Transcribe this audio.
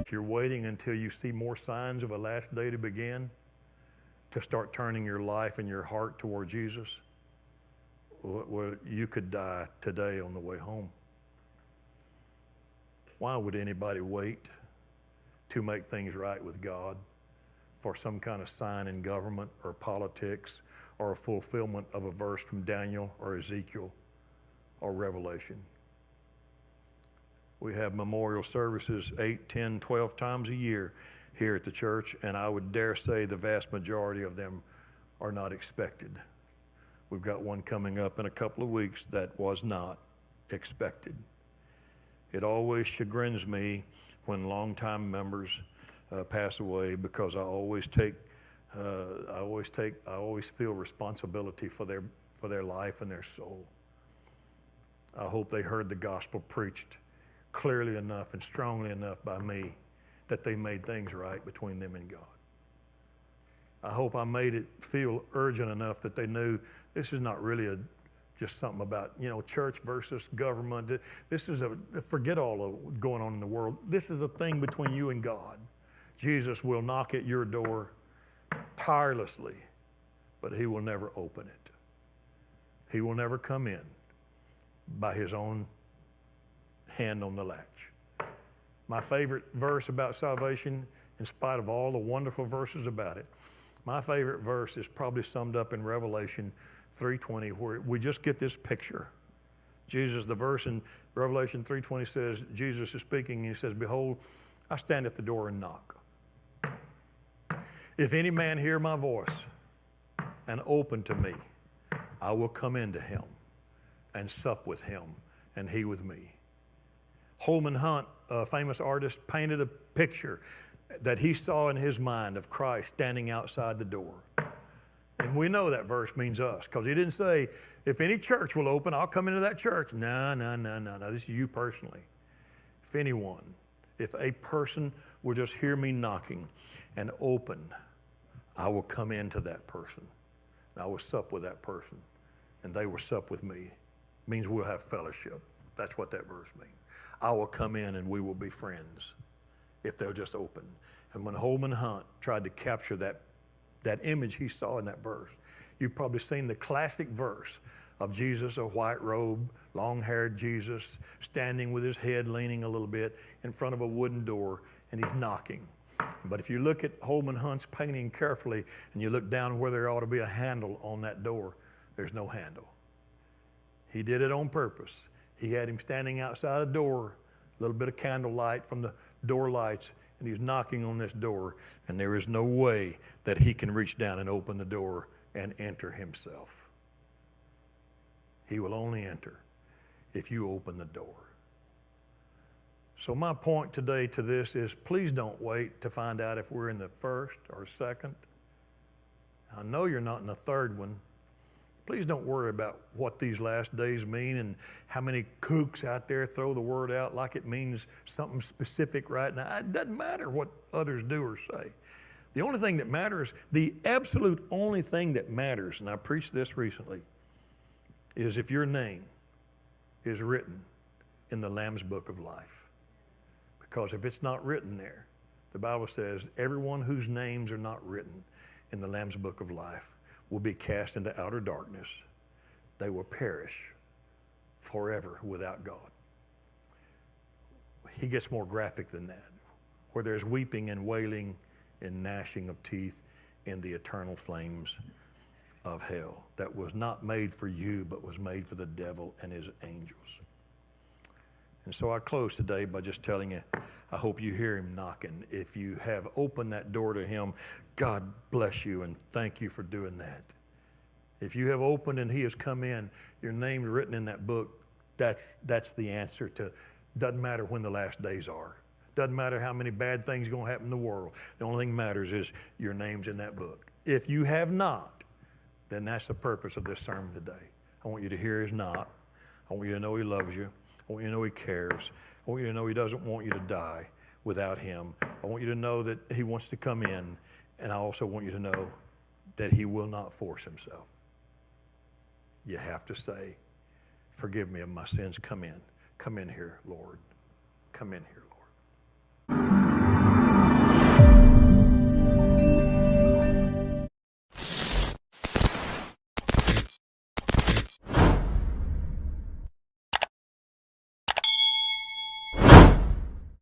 If you're waiting until you see more signs of a last day to begin, to start turning your life and your heart toward Jesus, well, you could die today on the way home. Why would anybody wait to make things right with God for some kind of sign in government or politics or a fulfillment of a verse from Daniel or Ezekiel or Revelation? We have memorial services 8, 10, 12 times a year here at the church, and I would dare say the vast majority of them are not expected. We've got one coming up in a couple of weeks that was not expected. It always chagrins me when longtime members pass away, because I always feel responsibility for their life and their soul. I hope they heard the gospel preached clearly enough and strongly enough by me that they made things right between them and God. I hope I made it feel urgent enough that they knew this is not really just something about, church versus government. This is forget all of going on in the world. This is a thing between you and God. Jesus will knock at your door tirelessly, but he will never open it. He will never come in by his own hand on the latch. My favorite verse about salvation, in spite of all the wonderful verses about it, my favorite verse is probably summed up in Revelation 3:20, where we just get this picture. The verse in Revelation 3:20 says, Jesus is speaking, and he says, "Behold, I stand at the door and knock. If any man hear my voice and open to me, I will come into him and sup with him and he with me." Holman Hunt, a famous artist, painted a picture that he saw in his mind of Christ standing outside the door. And we know that verse means us, because he didn't say, if any church will open, I'll come into that church. No. This is you personally. If a person will just hear me knocking and open, I will come into that person. And I will sup with that person, and they will sup with me. It means we'll have fellowship. That's what that verse means. I will come in and we will be friends if they'll just open. And when Holman Hunt tried to capture that image he saw in that verse, you've probably seen the classic verse of Jesus, a white robe, long-haired Jesus, standing with his head leaning a little bit in front of a wooden door, and he's knocking. But if you look at Holman Hunt's painting carefully and you look down where there ought to be a handle on that door, there's no handle. He did it on purpose. He had him standing outside a door, a little bit of candlelight from the door lights, and he's knocking on this door, and there is no way that he can reach down and open the door and enter himself. He will only enter if you open the door. So my point today to this is, please don't wait to find out if we're in the first or second. I know you're not in the third one. Please don't worry about what these last days mean and how many kooks out there throw the word out like it means something specific right now. It doesn't matter what others do or say. The only thing that matters, the absolute only thing that matters, and I preached this recently, is if your name is written in the Lamb's Book of Life. Because if it's not written there, the Bible says everyone whose names are not written in the Lamb's Book of Life will be cast into outer darkness. They will perish forever without God. He gets more graphic than that, where there's weeping and wailing and gnashing of teeth in the eternal flames of hell. That was not made for you, but was made for the devil and his angels. And so I close today by just telling you, I hope you hear him knocking. If you have opened that door to him, God bless you and thank you for doing that. If you have opened and he has come in, your name's written in that book, that's the answer to, doesn't matter when the last days are. Doesn't matter how many bad things are going to happen in the world. The only thing that matters is your name's in that book. If you have not, then that's the purpose of this sermon today. I want you to hear his knock. I want you to know he loves you. I want you to know he cares. I want you to know he doesn't want you to die without him. I want you to know that he wants to come in, and I also want you to know that he will not force himself. You have to say, forgive me of my sins. Come in. Come in here, Lord. Come in here, Lord.